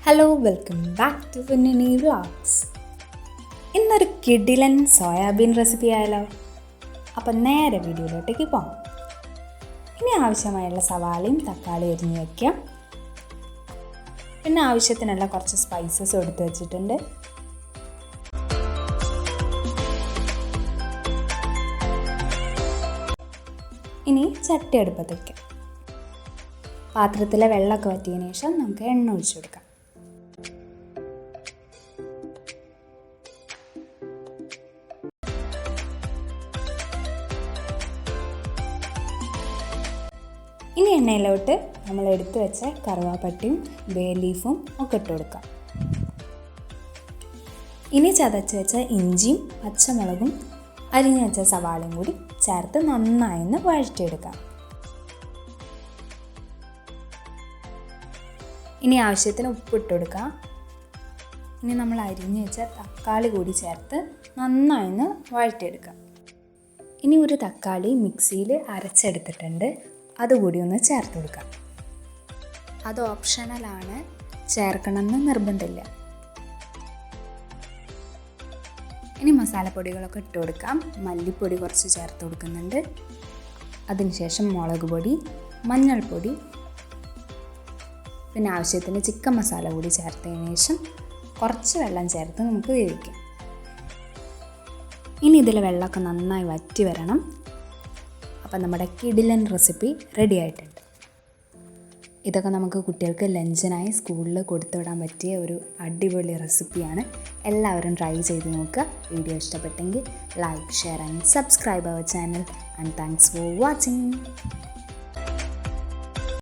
Hello, welcome back to ഫുന്നിനി vlogs. ഇന്നൊരു കിടിലൻ സോയാബീൻ റെസിപ്പി ആയാലോ? അപ്പം നേരെ വീഡിയോയിലോട്ടേക്ക് പോകാം. ഇനി ആവശ്യമായുള്ള സവാളയും തക്കാളിയും അരിഞ്ഞ് വയ്ക്കാം. പിന്നെ ആവശ്യത്തിനുള്ള കുറച്ച് സ്പൈസസ് എടുത്ത് വെച്ചിട്ടുണ്ട്. ഇനി ചട്ടി അടുപ്പത്ത് വയ്ക്കാം. പാത്രത്തിലെ വെള്ളമൊക്കെ വറ്റിയതിന് ശേഷം നമുക്ക് എണ്ണ ഒഴിച്ചു കൊടുക്കാം. ഇനി എണ്ണയിലോട്ട് നമ്മൾ എടുത്തു വെച്ച കറുവാപ്പട്ടയും ബേ ലീഫും ഒക്കെ ഇട്ട് കൊടുക്കാം. ഇനി ചതച്ച് വെച്ച ഇഞ്ചിയും പച്ചമുളകും അരിഞ്ഞു വെച്ച സവാളയും കൂടി ചേർത്ത് നന്നായി വഴറ്റിയെടുക്കാം. ഇനി ആവശ്യത്തിന് ഉപ്പിട്ട് കൊടുക്കാം. ഇനി നമ്മൾ അരിഞ്ഞു വെച്ച തക്കാളി കൂടി ചേർത്ത് നന്നായി വഴറ്റിയെടുക്കാം. ഇനി ഒരു തക്കാളി മിക്സിയിൽ അരച്ചെടുത്തിട്ടുണ്ട്, അതുകൂടി ഒന്ന് ചേർത്ത് കൊടുക്കാം. അത് ഓപ്ഷണലാണ്, ചേർക്കണമെന്ന് നിർബന്ധമില്ല. ഇനി മസാലപ്പൊടികളൊക്കെ ഇട്ട് കൊടുക്കാം. മല്ലിപ്പൊടി കുറച്ച് ചേർത്ത് കൊടുക്കുന്നുണ്ട്. അതിനുശേഷം മുളക് പൊടി, മഞ്ഞൾപ്പൊടി, പിന്നെ ആവശ്യത്തിന് ചിക്കൻ മസാല കൂടി ചേർത്തതിന് ശേഷം കുറച്ച് വെള്ളം ചേർത്ത് നമുക്ക് വേവിക്കാം. ഇനി ഇതിൽ വെള്ളമൊക്കെ നന്നായി വറ്റി വരണം. അപ്പം നമ്മുടെ കിടിലൻ റെസിപ്പി റെഡി ആയിട്ടുണ്ട്. ഇതൊക്കെ നമുക്ക് കുട്ടികൾക്ക് ലഞ്ചിനായി സ്കൂളിൽ കൊടുത്തുവിടാൻ പറ്റിയ ഒരു അടിപൊളി റെസിപ്പിയാണ്. എല്ലാവരും ട്രൈ ചെയ്ത് നോക്കുക. വീഡിയോ ഇഷ്ടപ്പെട്ടെങ്കിൽ like, share and subscribe our channel. And thanks for watching.